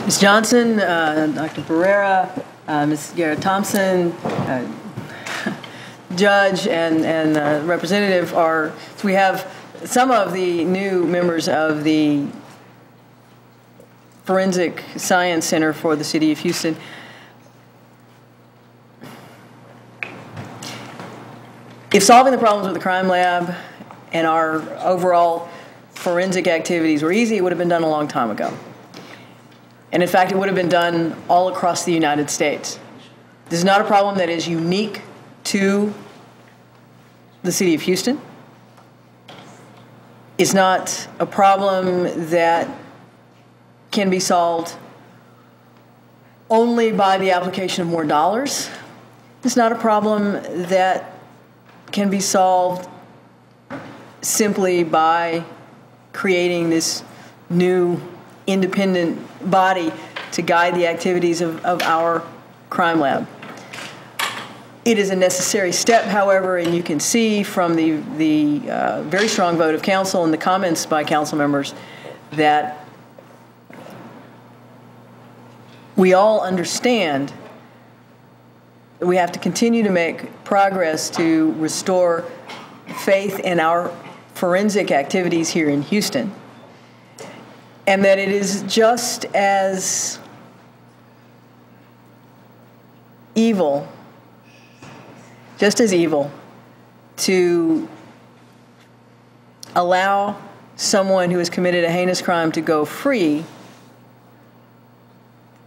Ms. Johnson, Dr. Barrera, Ms. Garrett Thompson, Judge, and Representative are, so we have some of the new members of the Forensic Science Center for the City of Houston. If solving the problems with the crime lab and our overall forensic activities were easy, it would have been done a long time ago. And in fact, it would have been done all across the United States. This is not a problem that is unique to the City of Houston. It's not a problem that can be solved only by the application of more dollars. It's not a problem that can be solved simply by creating this new independent body to guide the activities of our crime lab. It is a necessary step, however, and you can see from the very strong vote of council and the comments by council members that we all understand that we have to continue to make progress to restore faith in our forensic activities here in Houston, and that it is just as evil to allow someone who has committed a heinous crime to go free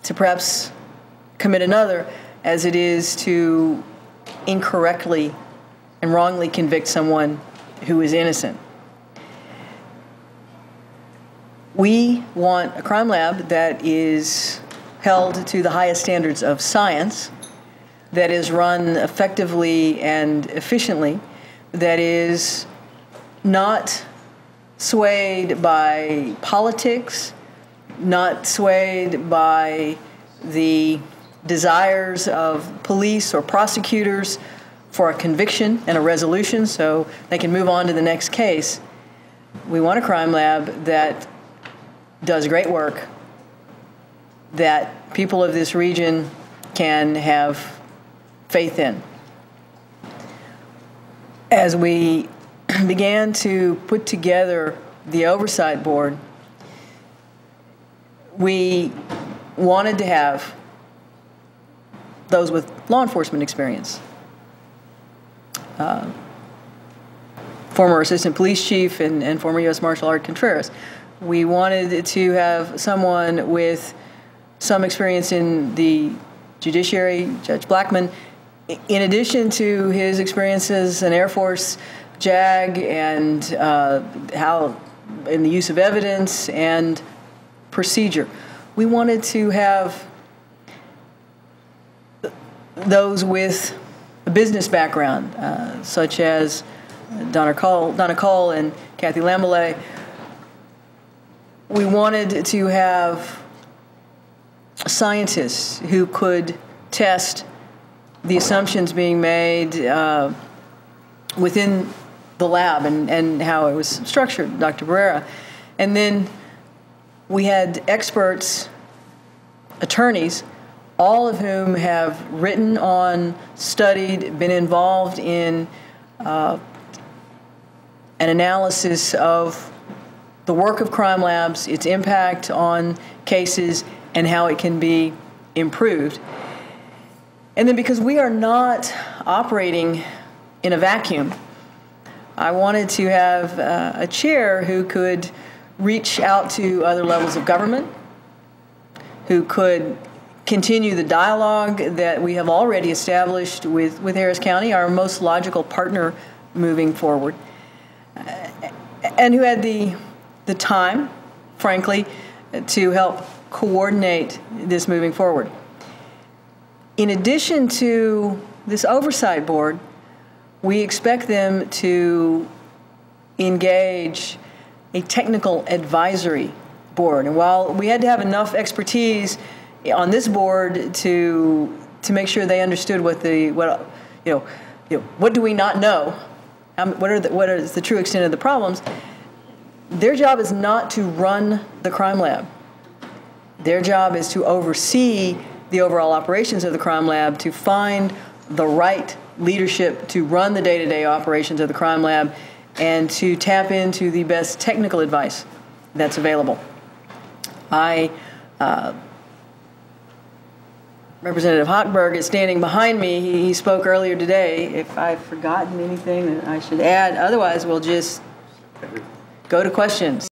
to perhaps commit another as it is to incorrectly and wrongly convict someone who is innocent. We want a crime lab that is held to the highest standards of science, that is run effectively and efficiently, that is not swayed by politics, not swayed by the desires of police or prosecutors for a conviction and a resolution so they can move on to the next case. We want a crime lab that does great work, that people of this region can have faith in. As we began to put together the oversight board, we wanted to have those with law enforcement experience. Former Assistant Police Chief and former U.S. Marshal Art Contreras. We wanted to have someone with some experience in the judiciary, Judge Blackman, in addition to his experience as an Air Force JAG and how in the use of evidence and procedure. We wanted to have those with a business background, such as Donna Cole and Kathy Lambolet. We wanted to have scientists who could test the assumptions being made within the lab and how it was structured, Dr. Barrera. And then we had experts, attorneys, all of whom have written on, studied, been involved in an analysis of the work of crime labs, its impact on cases, and how it can be improved. And then because we are not operating in a vacuum, I wanted to have a chair who could reach out to other levels of government, who could continue the dialogue that we have already established with Harris County, our most logical partner moving forward, and who had the time, frankly, to help coordinate this moving forward. In addition to this oversight board, we expect them to engage a technical advisory board. And while we had to have enough expertise on this board to make sure they understood what do we not know, what is the true extent of the problems, their job is not to run the crime lab. Their job is to oversee the overall operations of the crime lab, to find the right leadership to run the day-to-day operations of the crime lab, and to tap into the best technical advice that's available. Representative Hochberg is standing behind me. He spoke earlier today. If I've forgotten anything that I should add, otherwise we'll just go to questions.